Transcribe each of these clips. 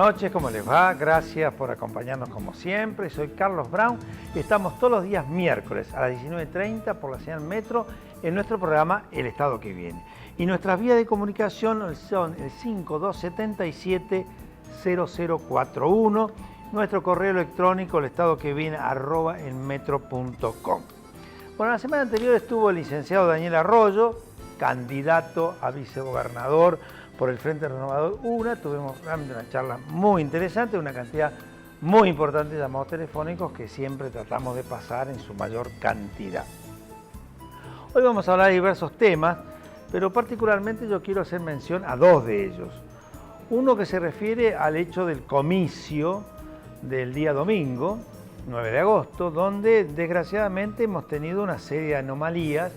noches, ¿cómo les va? Gracias por acompañarnos como siempre. Soy Carlos Brown y estamos todos los días miércoles a las 19:30 por la señal Metro en nuestro programa El Estado que Viene. Y nuestras vías de comunicación son el 5277-0041, nuestro correo electrónico elestadoqueviene@enmetro.com. Bueno, la semana anterior estuvo el licenciado Daniel Arroyo, candidato a vicegobernador por el Frente Renovador UNA. Tuvimos realmente una charla muy interesante, una cantidad muy importante de llamados telefónicos que siempre tratamos de pasar en su mayor cantidad. Hoy vamos a hablar de diversos temas, pero particularmente yo quiero hacer mención a dos de ellos. Uno que se refiere al hecho del comicio del día domingo, 9 de agosto, donde desgraciadamente hemos tenido una serie de anomalías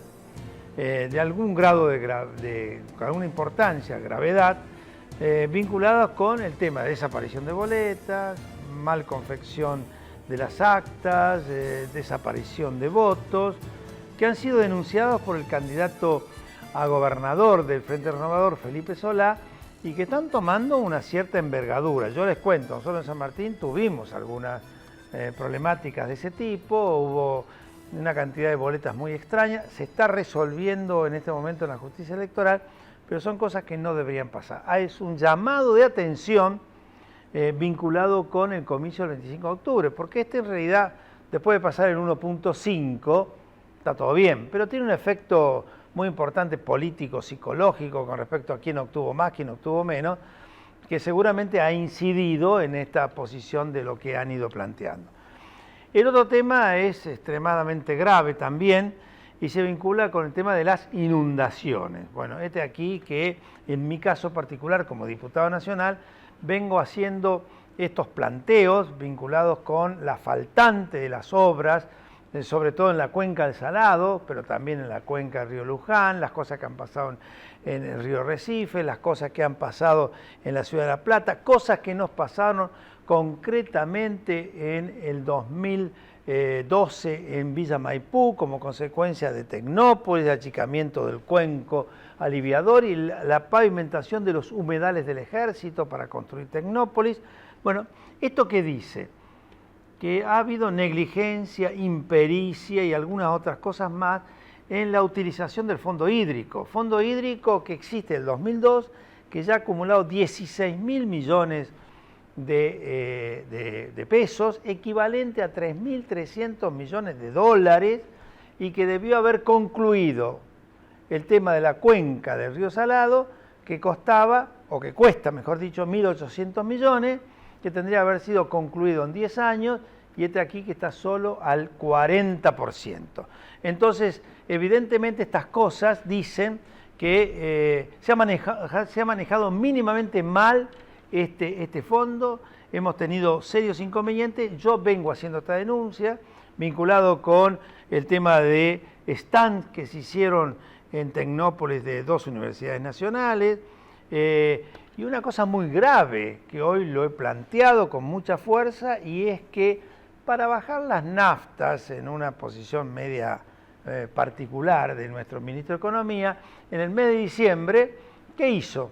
de algún grado de alguna importancia, gravedad, vinculadas con el tema de desaparición de boletas, mal confección de las actas, desaparición de votos, que han sido denunciados por el candidato a gobernador del Frente Renovador, Felipe Solá, y que están tomando una cierta envergadura. Yo les cuento, nosotros en San Martín tuvimos algunas problemáticas de ese tipo, hubo una cantidad de boletas muy extrañas, se está resolviendo en este momento en la justicia electoral, pero son cosas que no deberían pasar. Es un llamado de atención vinculado con el comicio del 25 de octubre, porque este en realidad, después de pasar el 1.5, está todo bien, pero tiene un efecto muy importante político, psicológico, con respecto a quién obtuvo más, quién obtuvo menos, que seguramente ha incidido en esta posición de lo que han ido planteando. El otro tema es extremadamente grave también y se vincula con el tema de las inundaciones. Bueno, aquí que en mi caso particular como diputado nacional vengo haciendo estos planteos vinculados con la faltante de las obras, sobre todo en la cuenca del Salado, pero también en la cuenca del río Luján, las cosas que han pasado en el río Recife, las cosas que han pasado en la ciudad de La Plata, cosas que nos pasaron concretamente en el 2012 en Villa Maipú como consecuencia de Tecnópolis, de achicamiento del cuenco aliviador y la pavimentación de los humedales del Ejército para construir Tecnópolis. Bueno, ¿esto qué dice? Que ha habido negligencia, impericia y algunas otras cosas más en la utilización del fondo hídrico que existe del 2002, que ya ha acumulado 16.000 millones de pesos, equivalente a 3.300 millones de dólares, y que debió haber concluido el tema de la cuenca del río Salado, que costaba, o que cuesta, mejor dicho, 1.800 millones, que tendría que haber sido concluido en 10 años, y aquí que está solo al 40%. Entonces, evidentemente estas cosas dicen que se ha manejado mínimamente mal este fondo, hemos tenido serios inconvenientes. Yo vengo haciendo esta denuncia vinculado con el tema de stands que se hicieron en Tecnópolis de dos universidades nacionales, y una cosa muy grave que hoy lo he planteado con mucha fuerza, y es que para bajar las naftas en una posición media particular de nuestro ministro de Economía, en el mes de diciembre, ¿qué hizo?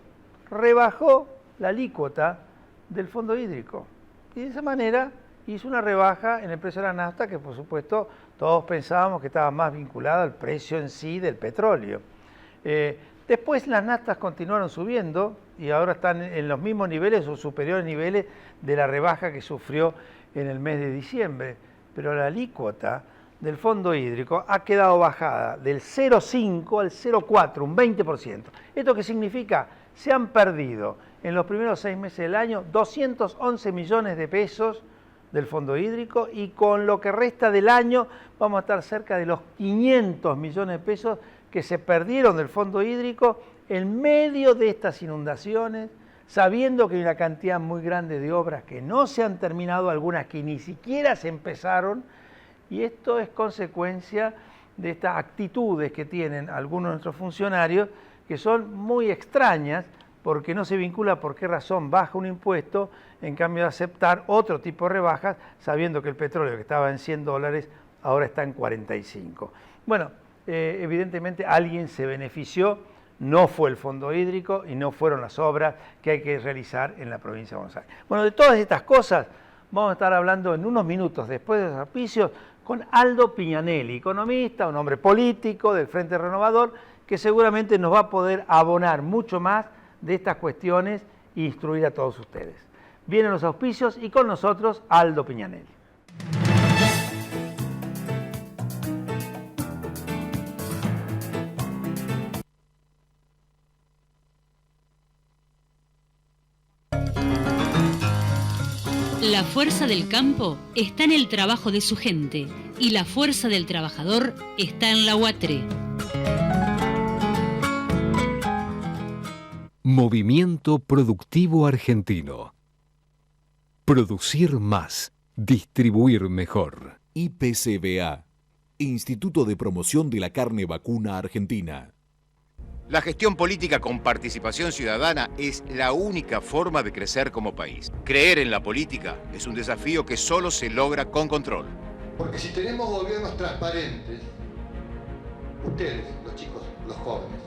Rebajó la alícuota del fondo hídrico y de esa manera hizo una rebaja en el precio de la nafta que por supuesto todos pensábamos que estaba más vinculado al precio en sí del petróleo. Después las naftas continuaron subiendo y ahora están en los mismos niveles o superiores niveles de la rebaja que sufrió en el mes de diciembre, pero la alícuota del fondo hídrico ha quedado bajada del 0,5 al 0,4, un 20%. ¿Esto qué significa? Se han perdido en los primeros 6 meses del año 211 millones de pesos del fondo hídrico, y con lo que resta del año vamos a estar cerca de los 500 millones de pesos que se perdieron del fondo hídrico en medio de estas inundaciones, sabiendo que hay una cantidad muy grande de obras que no se han terminado, algunas que ni siquiera se empezaron, y esto es consecuencia de estas actitudes que tienen algunos de nuestros funcionarios, que son muy extrañas, porque no se vincula por qué razón baja un impuesto, en cambio de aceptar otro tipo de rebajas, sabiendo que el petróleo que estaba en $100 ahora está en 45. Bueno, evidentemente alguien se benefició no fue el fondo hídrico y no fueron las obras que hay que realizar en la provincia de Buenos Aires. Bueno, de todas estas cosas vamos a estar hablando en unos minutos después de los auspicios con Aldo Piñanelli, economista, un hombre político del Frente Renovador, que seguramente nos va a poder abonar mucho más de estas cuestiones e instruir a todos ustedes. Vienen los auspicios y con nosotros Aldo Piñanelli. La fuerza del campo está en el trabajo de su gente y la fuerza del trabajador está en la UATRE. Movimiento Productivo Argentino. Producir más, distribuir mejor. IPCBA, Instituto de Promoción de la Carne Vacuna Argentina. La gestión política con participación ciudadana es la única forma de crecer como país. Creer en la política es un desafío que solo se logra con control. Porque si tenemos gobiernos transparentes, ustedes, los chicos, los jóvenes,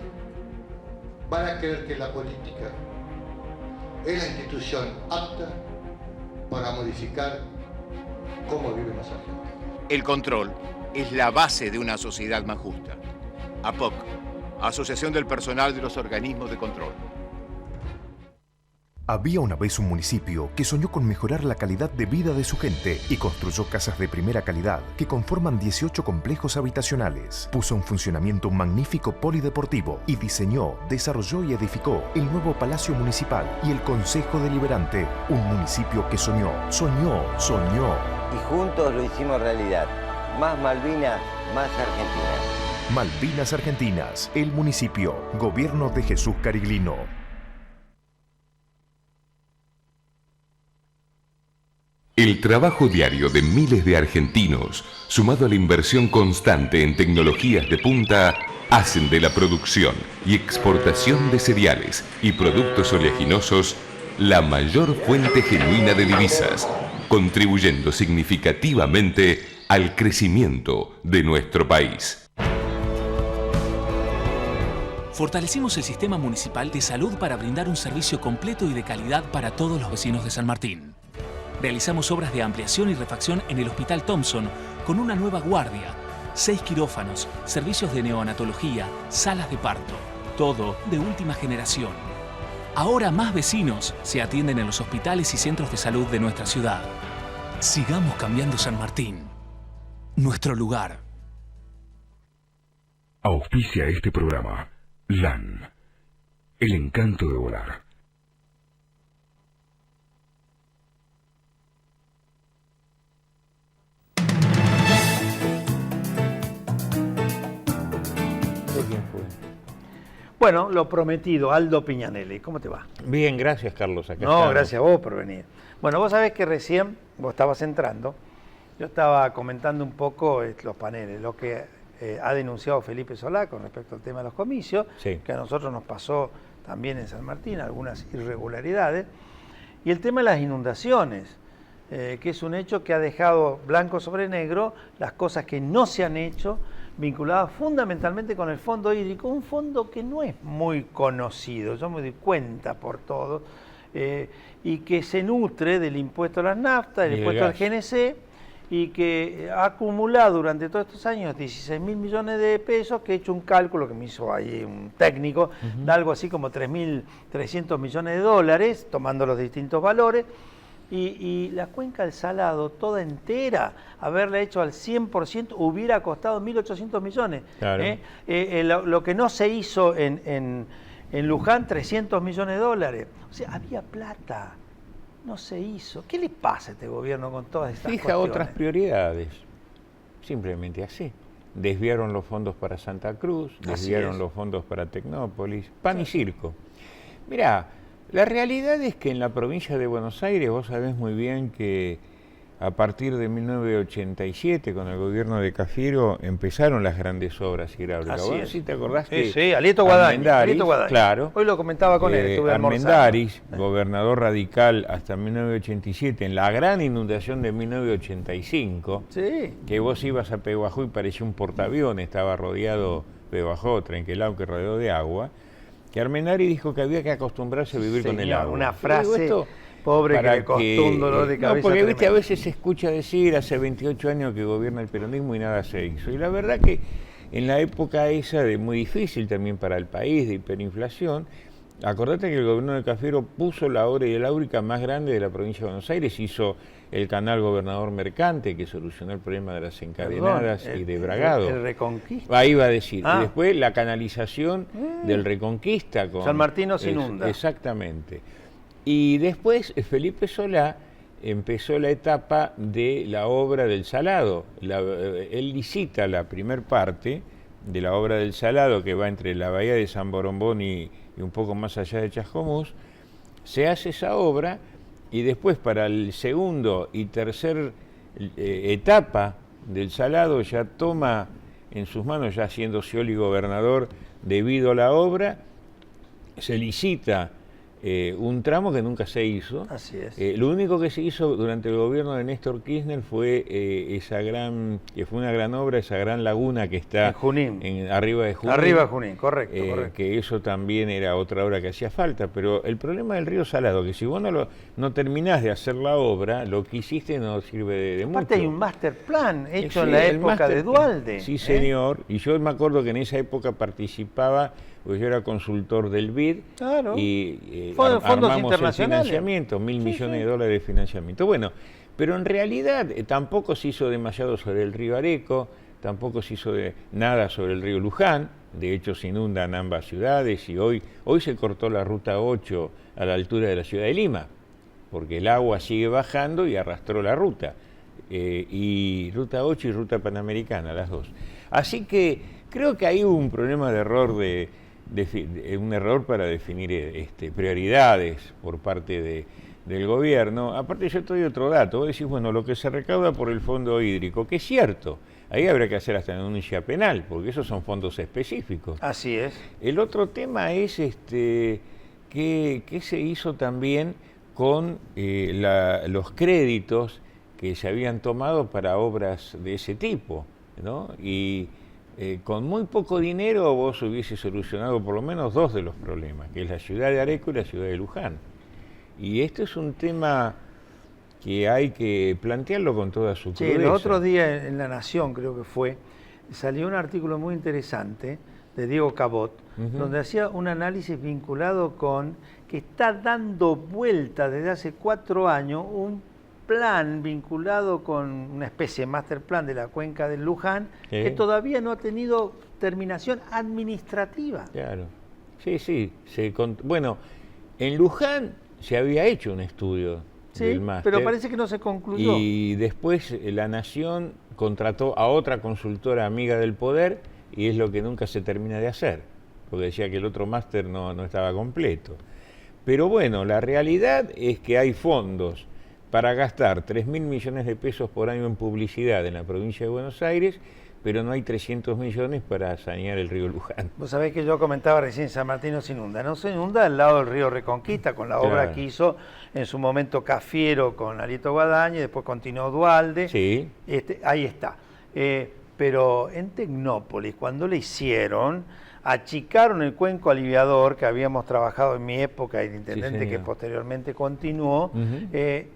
van a creer que la política es la institución apta para modificar cómo viven los argentinos. El control es la base de una sociedad más justa. APOC, Asociación del Personal de los Organismos de Control. Había una vez un municipio que soñó con mejorar la calidad de vida de su gente y construyó casas de primera calidad que conforman 18 complejos habitacionales. Puso en funcionamiento un magnífico polideportivo y diseñó, desarrolló y edificó el nuevo Palacio Municipal y el Consejo Deliberante. Un municipio que soñó. Y juntos lo hicimos realidad. Más Malvinas, más Argentina. Malvinas Argentinas, el municipio, Gobierno de Jesús Cariglino. El trabajo diario de miles de argentinos, sumado a la inversión constante en tecnologías de punta, hacen de la producción y exportación de cereales y productos oleaginosos la mayor fuente genuina de divisas, contribuyendo significativamente al crecimiento de nuestro país. Fortalecimos el sistema municipal de salud para brindar un servicio completo y de calidad para todos los vecinos de San Martín. Realizamos obras de ampliación y refacción en el Hospital Thompson con una nueva guardia, 6 quirófanos, servicios de neonatología, salas de parto, todo de última generación. Ahora más vecinos se atienden en los hospitales y centros de salud de nuestra ciudad. Sigamos cambiando San Martín, nuestro lugar. Auspicia este programa. LAN, el encanto de volar. ¿De quién fue? Bueno, lo prometido, Aldo Piñanelli. ¿Cómo te va? Bien, gracias, Carlos. Acá no, estamos. Gracias a vos por venir. Bueno, vos sabés que recién vos estabas entrando. Yo estaba comentando un poco los paneles, lo que ha denunciado Felipe Solá con respecto al tema de los comicios, sí, que a nosotros nos pasó también en San Martín, algunas irregularidades, y el tema de las inundaciones, que es un hecho que ha dejado blanco sobre negro las cosas que no se han hecho, vinculadas fundamentalmente con el fondo hídrico, un fondo que no es muy conocido, yo me doy cuenta por todo, y que se nutre del impuesto a las naftas, del impuesto al GNC, y que ha acumulado durante todos estos años 16.000 millones de pesos, que he hecho un cálculo que me hizo ahí un técnico, de algo así como 3.300 millones de dólares, tomando los distintos valores, y la cuenca del Salado, toda entera, haberla hecho al 100%, hubiera costado 1.800 millones. Claro. Lo que no se hizo en Luján, 300 millones de dólares. O sea, había plata. No se hizo. ¿Qué le pasa a este gobierno con todas estas Fija cuestiones? otras prioridades, simplemente así. Desviaron los fondos para Santa Cruz, desviaron los fondos para Tecnópolis, pan y circo. Mirá, la realidad es que en la provincia de Buenos Aires, vos sabés muy bien que a partir de 1987, con el gobierno de Cafiero, empezaron las grandes obras hidráulicas. Así ¿Vos es. sí te acordás que Sí, Alieto Guadañi. Claro. Hoy lo comentaba con él, estuve almorzando. Armendáriz, gobernador radical hasta 1987, en la gran inundación de 1985, sí, que vos ibas a Pehuajó y parecía un portaaviones, estaba rodeado, Pehuajó, Trenquelauquen, rodeado de agua. que Armenari dijo que había que acostumbrarse a vivir con el agua. Una frase pobre que le costó un dolor de cabeza. No, porque viste, a veces se escucha decir hace 28 años que gobierna el peronismo y nada se hizo. Y la verdad que en la época esa, de muy difícil también para el país, de hiperinflación, acordate que el gobierno de Cafiero puso la obra hidráulica más grande de la provincia de Buenos Aires, hizo el canal Gobernador Mercante, que solucionó el problema de las encadenadas y de Bragado. El Reconquista. Ahí iba a decir. Y después la canalización del Reconquista. Con San Martín no se inunda. Exactamente. Y después Felipe Solá empezó la etapa de la obra del Salado. Él licita la primer parte de la obra del Salado, que va entre la bahía de San Borombón y un poco más allá de Chascomús. Se hace esa obra y después para el segundo y tercer etapa del Salado ya toma en sus manos, ya siendo Scioli gobernador debido a la obra, se licita un tramo que nunca se hizo. Así es. Lo único que se hizo durante el gobierno de Néstor Kirchner fue que fue una gran obra, esa gran laguna que está en Junín. Arriba de Junín. Arriba de Junín, correcto. Que eso también era otra obra que hacía falta, pero el problema del río Salado, que si vos no terminás de hacer la obra, lo que hiciste no sirve de mucho. Aparte hay un master plan hecho en la época de Duhalde. Sí, señor, y yo me acuerdo que en esa época participaba, porque yo era consultor del BID, claro. Y fondos armamos internacionales. El financiamiento, $1.000 millones de dólares de financiamiento. Bueno, pero en realidad tampoco se hizo demasiado sobre el río Areco, tampoco se hizo nada sobre el río Luján. De hecho se inundan ambas ciudades y hoy se cortó la ruta 8 a la altura de la ciudad de Lima, porque el agua sigue bajando y arrastró la ruta. Y ruta 8 y ruta panamericana, las dos. Así que creo que hay un problema de error un error para definir prioridades por parte del gobierno. Aparte yo te doy otro dato, vos decís, bueno, lo que se recauda por el fondo hídrico, que es cierto, ahí habría que hacer hasta una denuncia penal, porque esos son fondos específicos. Así es. El otro tema es qué se hizo también con los créditos que se habían tomado para obras de ese tipo, ¿no? Y con muy poco dinero vos hubiese solucionado por lo menos dos de los problemas, que es la ciudad de Areco y la ciudad de Luján. Y esto es un tema que hay que plantearlo con toda su crudeza. Sí, el otro día en La Nación, creo que fue, salió un artículo muy interesante de Diego Cabot, donde hacía un análisis vinculado con que está dando vuelta desde hace 4 años un plan vinculado con una especie de master plan de la cuenca del Luján, que todavía no ha tenido terminación administrativa. Claro, sí. Bueno, en Luján se había hecho un estudio del máster, pero parece que no se concluyó. Y después la Nación contrató a otra consultora amiga del poder y es lo que nunca se termina de hacer, porque decía que el otro máster no estaba completo. Pero bueno, la realidad es que hay fondos para gastar 3.000 millones de pesos por año en publicidad en la provincia de Buenos Aires, pero no hay 300 millones para sanear el río Luján. Vos sabés que yo comentaba recién, San Martín no se inunda al lado del río Reconquista, con la obra que hizo en su momento Cafiero con Alito Guadaña, y después continuó Duhalde. Sí. Ahí está. Pero en Tecnópolis, cuando le hicieron, achicaron el cuenco aliviador que habíamos trabajado en mi época y de intendente que posteriormente continuó,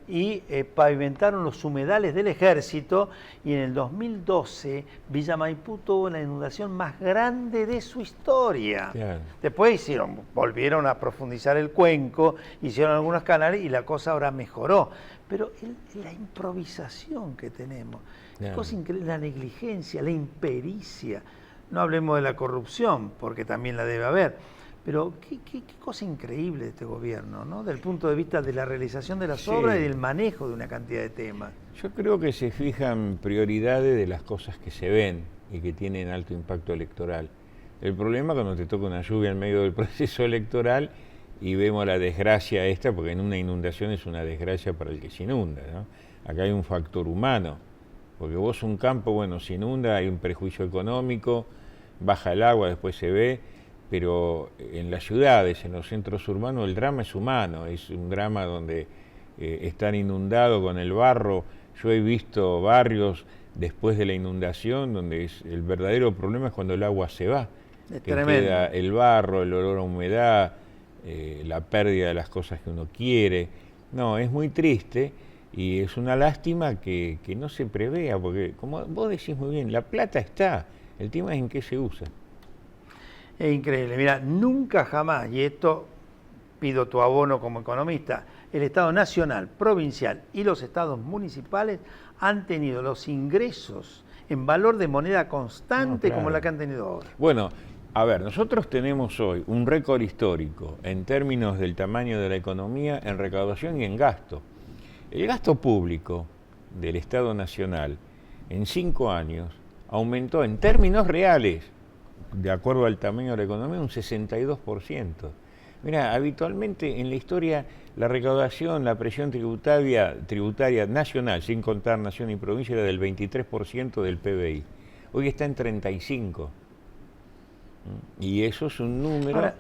y pavimentaron los humedales del ejército, y en el 2012 Villa Maipú tuvo la inundación más grande de su historia. Claro. Después volvieron a profundizar el cuenco, hicieron algunos canales y la cosa ahora mejoró. Pero la improvisación que tenemos, cosa increíble, la negligencia, la impericia. No hablemos de la corrupción, porque también la debe haber, pero qué cosa increíble de este gobierno, ¿no? Del punto de vista de la realización de las obras y del manejo de una cantidad de temas. Yo creo que se fijan prioridades de las cosas que se ven y que tienen alto impacto electoral. El problema cuando te toca una lluvia en medio del proceso electoral y vemos la desgracia esta, porque en una inundación es una desgracia para el que se inunda, ¿no? Acá hay un factor humano, porque vos un campo, bueno, se inunda, hay un prejuicio económico, baja el agua, después se ve, pero en las ciudades, en los centros urbanos, el drama es humano, es un drama donde están inundados con el barro. Yo he visto barrios después de la inundación donde el verdadero problema es cuando el agua se va. que queda el barro, el olor a humedad, la pérdida de las cosas que uno quiere. No, es muy triste y es una lástima que no se prevea, porque como vos decís muy bien, la plata está, el tema es en qué se usa. Es increíble, mira, nunca jamás, y esto pido tu abono como economista, el Estado nacional, provincial y los estados municipales han tenido los ingresos en valor de moneda constante como la que han tenido ahora. Bueno, a ver, nosotros tenemos hoy un récord histórico en términos del tamaño de la economía en recaudación y en gasto. El gasto público del Estado Nacional en 5 años aumentó en términos reales, de acuerdo al tamaño de la economía, un 62%. Mira, habitualmente en la historia la recaudación, la presión tributaria nacional, sin contar nación y provincia, era del 23% del PBI. Hoy está en 35%. Y eso es un número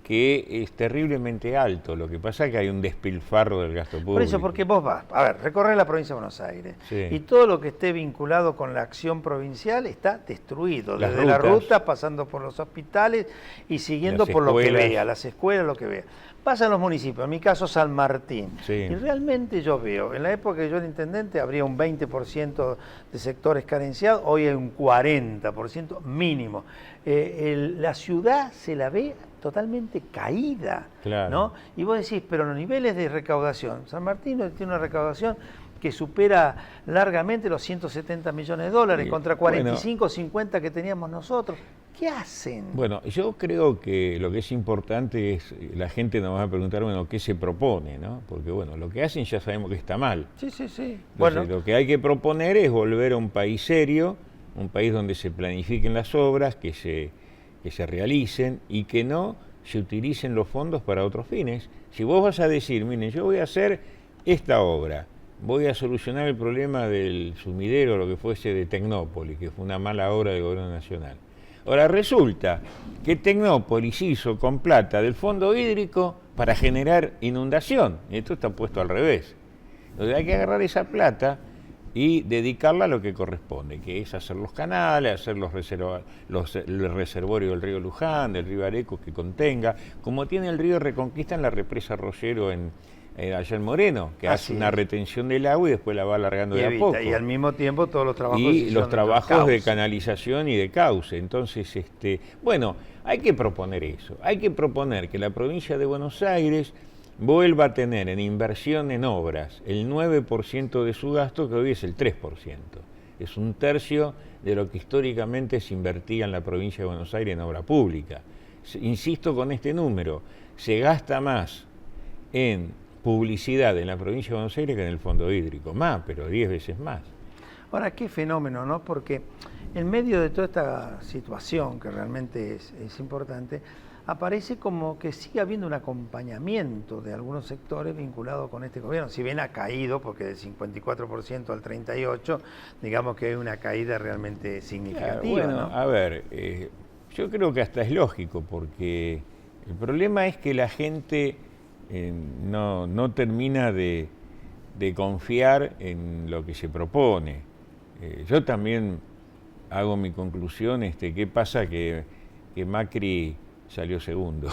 que es terriblemente alto. Lo que pasa es que hay un despilfarro del gasto público. Por eso, porque vos vas, a ver, recorrer la provincia de Buenos Aires, sí, y todo lo que esté vinculado con la acción provincial está destruido, las desde rutas, la ruta, pasando por los hospitales y siguiendo por lo que vea, las escuelas, lo que vea. Pasa en los municipios, en mi caso San Martín, sí, y realmente yo veo, en la época que yo era intendente habría un 20% de sectores carenciados, hoy hay un 40% mínimo. La ciudad se la ve totalmente caída, claro, ¿no? Y vos decís, pero los niveles de recaudación, San Martín tiene una recaudación que supera largamente los 170 millones de dólares contra 45 o 50 que teníamos nosotros. ¿Qué hacen? Bueno, yo creo que lo que es importante es, la gente nos va a preguntar, bueno, ¿qué se propone? ¿No? Porque, bueno, lo que hacen ya sabemos que está mal. Sí, sí, sí. Entonces, bueno, lo que hay que proponer es volver a un país serio, un país donde se planifiquen las obras, que se realicen y que no se utilicen los fondos para otros fines. Si vos vas a decir, miren, yo voy a hacer esta obra, voy a solucionar el problema del sumidero, lo que fuese de Tecnópolis, que fue una mala obra del gobierno nacional. Ahora resulta que Tecnópolis hizo con plata del fondo hídrico para generar inundación. Esto está puesto al revés. Entonces hay que agarrar esa plata y dedicarla a lo que corresponde, que es hacer los canales, hacer el reservorio del río Luján, del río Areco que contenga, como tiene el río Reconquista en la represa Rollero allá en Moreno, que hace una retención del agua y después la va alargando de a poco. Y al mismo tiempo todos los trabajos y los trabajos de canalización y de cauce. Entonces, bueno, hay que proponer eso. Hay que proponer que la provincia de Buenos Aires vuelva a tener en inversión en obras el 9% de su gasto, que hoy es el 3%. Es un tercio de lo que históricamente se invertía en la provincia de Buenos Aires en obra pública. Insisto con este número, se gasta más en publicidad en la provincia de Buenos Aires que en el fondo hídrico, pero 10 veces más. Ahora, qué fenómeno, ¿no? Porque en medio de toda esta situación, que realmente es importante, aparece como que sigue habiendo un acompañamiento de algunos sectores vinculados con este gobierno. Si bien ha caído, porque del 54% al 38%, digamos que hay una caída realmente significativa. Bueno, ¿no? A ver, yo creo que hasta es lógico, porque el problema es que la gente no termina de confiar en lo que se propone. Yo también hago mi conclusión, ¿qué pasa? Que Macri salió segundo,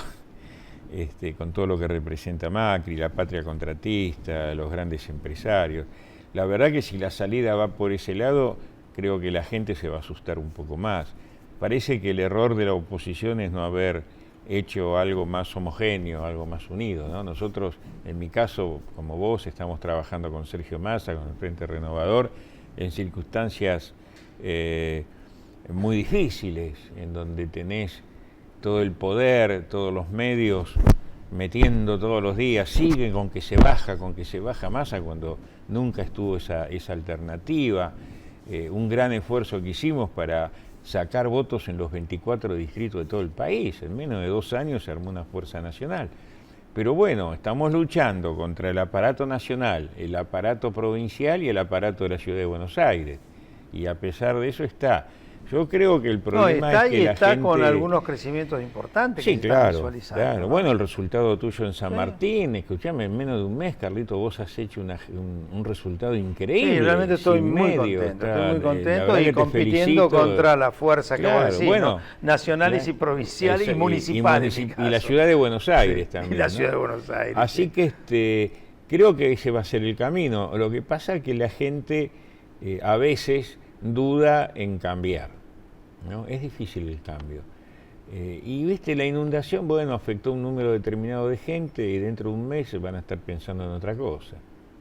con todo lo que representa Macri, la patria contratista, los grandes empresarios. La verdad que si la salida va por ese lado, creo que la gente se va a asustar un poco más. Parece que el error de la oposición es no haber hecho algo más homogéneo, algo más unido, ¿no? Nosotros, en mi caso, como vos, estamos trabajando con Sergio Massa, con el Frente Renovador, en circunstancias muy difíciles, en donde tenés todo el poder, todos los medios metiendo todos los días, siguen con que se baja Massa cuando nunca estuvo esa alternativa. Un gran esfuerzo que hicimos para sacar votos en los 24 distritos de todo el país. En menos de 2 años se armó una fuerza nacional. Pero bueno, estamos luchando contra el aparato nacional, el aparato provincial y el aparato de la ciudad de Buenos Aires. Y a pesar de eso está Yo creo que el problema es que la gente... con algunos crecimientos importantes sí, que se claro, están visualizando. Claro. ¿No? Bueno, el resultado tuyo en San Martín, escuchame, en menos de un mes, Carlito, vos has hecho un resultado increíble. Sí, realmente estoy muy contento y compitiendo contra la fuerza que vos decís, bueno, ¿no? Nacionales y provinciales y municipales. Y la ciudad de Buenos Aires también. Y la ciudad de Buenos Aires. Así que creo que ese va a ser el camino. Lo que pasa es que la gente a veces duda en cambiar. ¿No? Es difícil el cambio. Y viste, la inundación, bueno, afectó a un número determinado de gente y dentro de un mes van a estar pensando en otra cosa.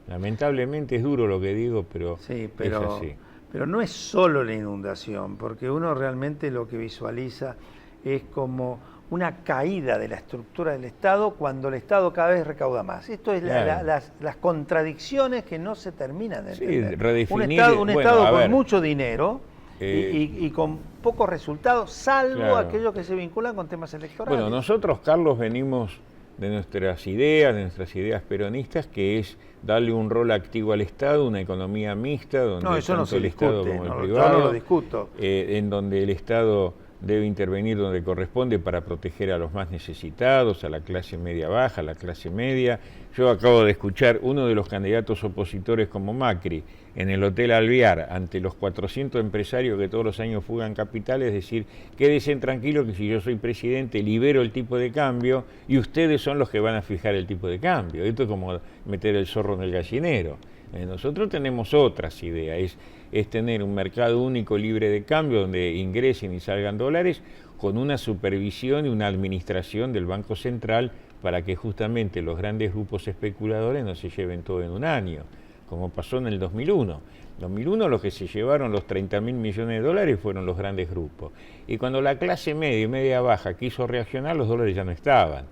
Lamentablemente es duro lo que digo, pero es así. Pero no es solo la inundación, porque uno realmente lo que visualiza es como una caída de la estructura del Estado cuando el Estado cada vez recauda más. Esto es las contradicciones que no se terminan de entender. Redefinir, un Estado con mucho dinero y con pocos resultados, salvo aquellos que se vinculan con temas electorales. Bueno, nosotros, Carlos, venimos de nuestras ideas peronistas, que es darle un rol activo al Estado, una economía mixta, donde eso no tanto el Estado como el privado, yo no lo discuto. En donde el Estado debe intervenir donde corresponde para proteger a los más necesitados, a la clase media baja, a la clase media. Yo acabo de escuchar uno de los candidatos opositores como Macri en el Hotel Alvear, ante los 400 empresarios que todos los años fugan capitales, decir, quédense tranquilos que si yo soy presidente libero el tipo de cambio y ustedes son los que van a fijar el tipo de cambio. Esto es como meter el zorro en el gallinero. Nosotros tenemos otras ideas, es tener un mercado único libre de cambio donde ingresen y salgan dólares con una supervisión y una administración del Banco Central para que justamente los grandes grupos especuladores no se lleven todo en un año, como pasó en el 2001. En 2001 los que se llevaron los 30.000 millones de dólares fueron los grandes grupos. Y cuando la clase media y media baja quiso reaccionar, los dólares ya no estaban.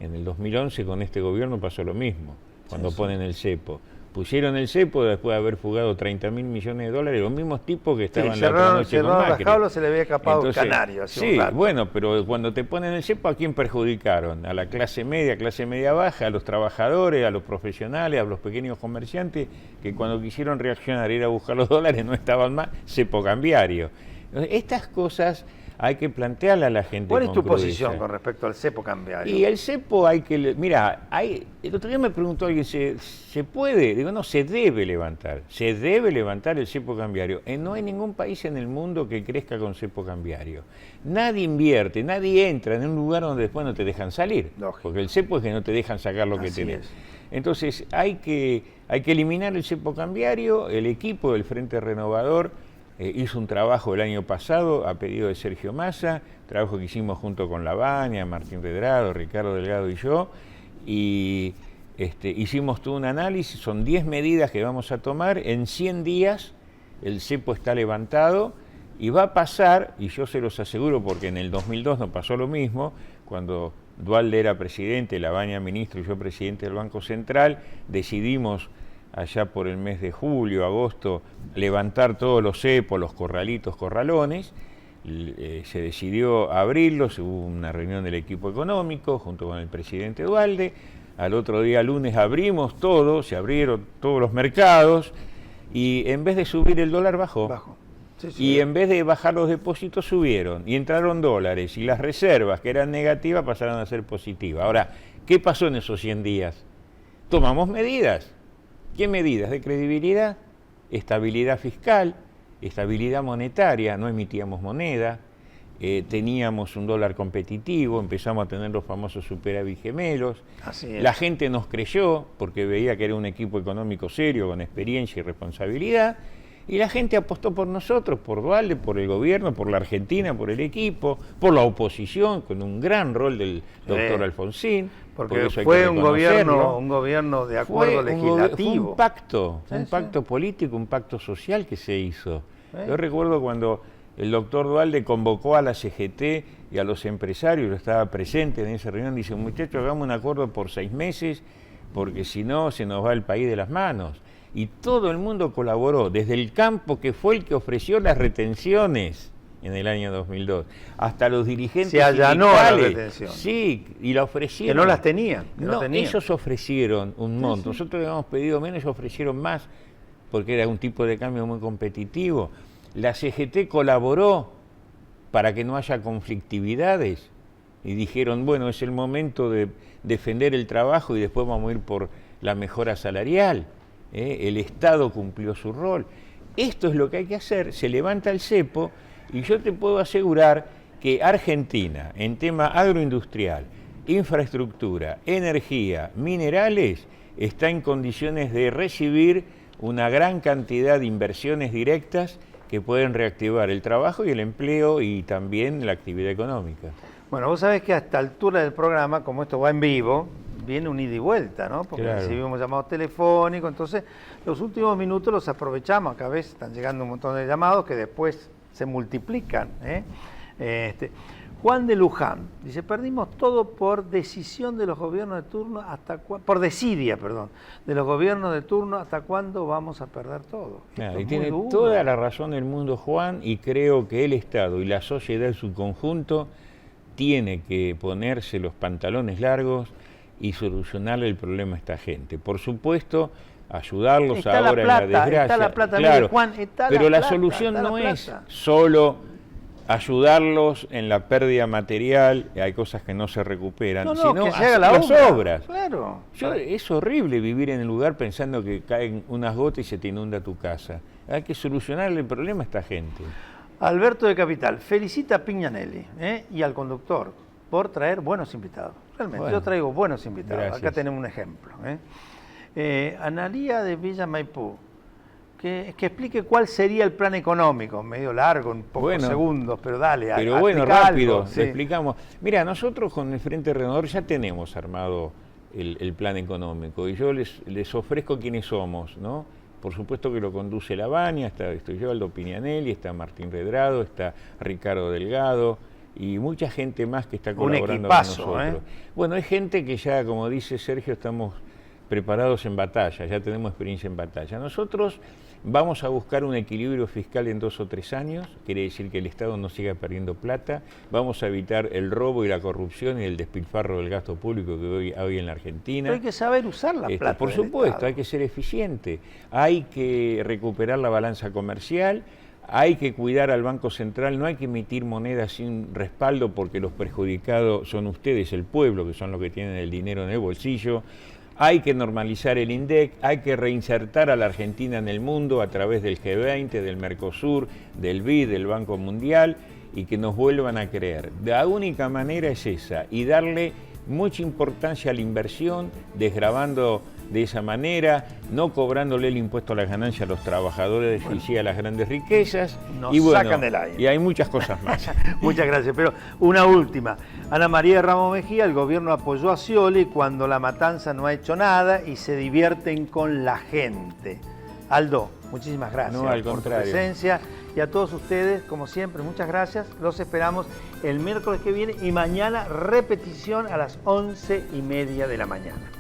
En el 2011 con este gobierno pasó lo mismo, cuando ponen el cepo. Pusieron el cepo después de haber fugado 30.000 millones de dólares, los mismos tipos que estaban la otra noche con Macri. Las jaulas, se le había escapado el canario. Sí, bueno, pero cuando te ponen el cepo, ¿a quién perjudicaron? A la clase media baja, a los trabajadores, a los profesionales, a los pequeños comerciantes, que cuando quisieron reaccionar y ir a buscar los dólares no estaban más, cepo cambiario. Estas cosas hay que plantearle a la gente. ¿Cuál es tu posición con respecto al cepo cambiario? Y el cepo hay que... Mira, el otro día me preguntó alguien, ¿se puede? Digo, no, se debe levantar. Se debe levantar el cepo cambiario. No hay ningún país en el mundo que crezca con cepo cambiario. Nadie invierte, nadie entra en un lugar donde después no te dejan salir. Lógico. Porque el cepo es que no te dejan sacar lo que tenés. Entonces, hay que eliminar el cepo cambiario. El equipo del Frente Renovador hizo un trabajo el año pasado a pedido de Sergio Massa, trabajo que hicimos junto con Lavagna, Martín Redrado, Ricardo Delgado y yo, y hicimos todo un análisis, son 10 medidas que vamos a tomar, en 100 días el cepo está levantado y va a pasar, y yo se los aseguro porque en el 2002 no pasó lo mismo, cuando Duhalde era presidente, Lavagna ministro y yo presidente del Banco Central, decidimos allá por el mes de julio, agosto, levantar todos los cepos, los corralitos, corralones, se decidió abrirlos, hubo una reunión del equipo económico junto con el presidente Duhalde, al otro día lunes abrimos todo, se abrieron todos los mercados y en vez de subir el dólar bajó. Y en vez de bajar los depósitos subieron y entraron dólares y las reservas que eran negativas pasaron a ser positivas. Ahora, ¿qué pasó en esos 100 días? Tomamos medidas. ¿Qué medidas? De credibilidad, estabilidad fiscal, estabilidad monetaria, no emitíamos moneda, teníamos un dólar competitivo, empezamos a tener los famosos superávit gemelos. La gente nos creyó porque veía que era un equipo económico serio, con experiencia y responsabilidad, y la gente apostó por nosotros, por Duhalde, por el gobierno, por la Argentina, por el equipo, por la oposición, con un gran rol del doctor Alfonsín. Porque fue un gobierno de acuerdo legislativo. Fue un pacto político, un pacto social que se hizo. Yo recuerdo cuando el doctor Duhalde convocó a la CGT y a los empresarios, yo estaba presente en esa reunión, dice, muchachos, hagamos un acuerdo por 6 meses, porque si no se nos va el país de las manos. Y todo el mundo colaboró, desde el campo, que fue el que ofreció las retenciones en el año 2002, hasta los dirigentes se allanó a la retención. Sí, y la ofrecieron. Que no las tenían. Ellos ofrecieron un monto. Nosotros habíamos pedido menos, ellos ofrecieron más, porque era un tipo de cambio muy competitivo. La CGT colaboró para que no haya conflictividades y dijeron, bueno, es el momento de defender el trabajo y después vamos a ir por la mejora salarial. El Estado cumplió su rol. Esto es lo que hay que hacer, se levanta el cepo y yo te puedo asegurar que Argentina, en tema agroindustrial, infraestructura, energía, minerales, está en condiciones de recibir una gran cantidad de inversiones directas que pueden reactivar el trabajo y el empleo y también la actividad económica. Bueno, vos sabés que a esta altura del programa, como esto va en vivo, viene un ida y vuelta, ¿no? Porque claro, recibimos llamados telefónicos, entonces los últimos minutos los aprovechamos, cada vez están llegando un montón de llamados que después se multiplican. Juan de Luján dice, perdimos todo por decisión de los gobiernos de turno, por desidia, perdón, de los gobiernos de turno, ¿hasta cuándo vamos a perder todo? Claro, y tiene toda la razón del mundo Juan, y creo que el Estado y la sociedad en su conjunto tiene que ponerse los pantalones largos y solucionarle el problema a esta gente. Por supuesto, ayudarlos está ahora la plata, en la desgracia. Está la plata, claro, mire, Juan, está pero la plata, solución está no la es plata. solo ayudarlos en la pérdida material, hay cosas que no se recuperan, sino que se haga las obra, obras. Claro. Es horrible vivir en el lugar pensando que caen unas gotas y se te inunda tu casa. Hay que solucionarle el problema a esta gente. Alberto de Capital felicita a Piñanelli y al conductor por traer buenos invitados. Realmente, bueno, yo traigo buenos invitados. Gracias. Acá tenemos un ejemplo. Analía de Villa Maipú, que explique cuál sería el plan económico, medio largo, en pocos segundos, pero dale. Pero bueno, rápido, algo, lo explicamos. Mira, nosotros con el Frente Renovador ya tenemos armado el plan económico y yo les ofrezco quiénes somos, ¿no? Por supuesto que lo conduce La Baña, estoy yo, Aldo Piñanelli, está Martín Redrado, está Ricardo Delgado y mucha gente más que está colaborando con nosotros. Bueno, hay gente que ya, como dice Sergio, estamos preparados en batalla, ya tenemos experiencia en batalla. Nosotros vamos a buscar un equilibrio fiscal en 2 o 3 años, quiere decir que el Estado no siga perdiendo plata, vamos a evitar el robo y la corrupción y el despilfarro del gasto público que hoy en la Argentina. Pero hay que saber usar la plata. Por supuesto, hay que ser eficiente, hay que recuperar la balanza comercial, hay que cuidar al Banco Central, no hay que emitir monedas sin respaldo porque los perjudicados son ustedes, el pueblo, que son los que tienen el dinero en el bolsillo. Hay que normalizar el INDEC, hay que reinsertar a la Argentina en el mundo a través del G20, del Mercosur, del BID, del Banco Mundial, y que nos vuelvan a creer. La única manera es esa, y darle mucha importancia a la inversión, desgravando de esa manera, no cobrándole el impuesto a las ganancias a los trabajadores y sí a las grandes riquezas. Nos y bueno, sacan del aire. Y hay muchas cosas más. Muchas gracias, pero una última. Ana María Ramos Mejía, el gobierno apoyó a Scioli cuando La Matanza no ha hecho nada y se divierten con la gente. Aldo, muchísimas gracias por tu presencia. Y a todos ustedes, como siempre, muchas gracias. Los esperamos el miércoles que viene y mañana repetición a las 11:30 de la mañana.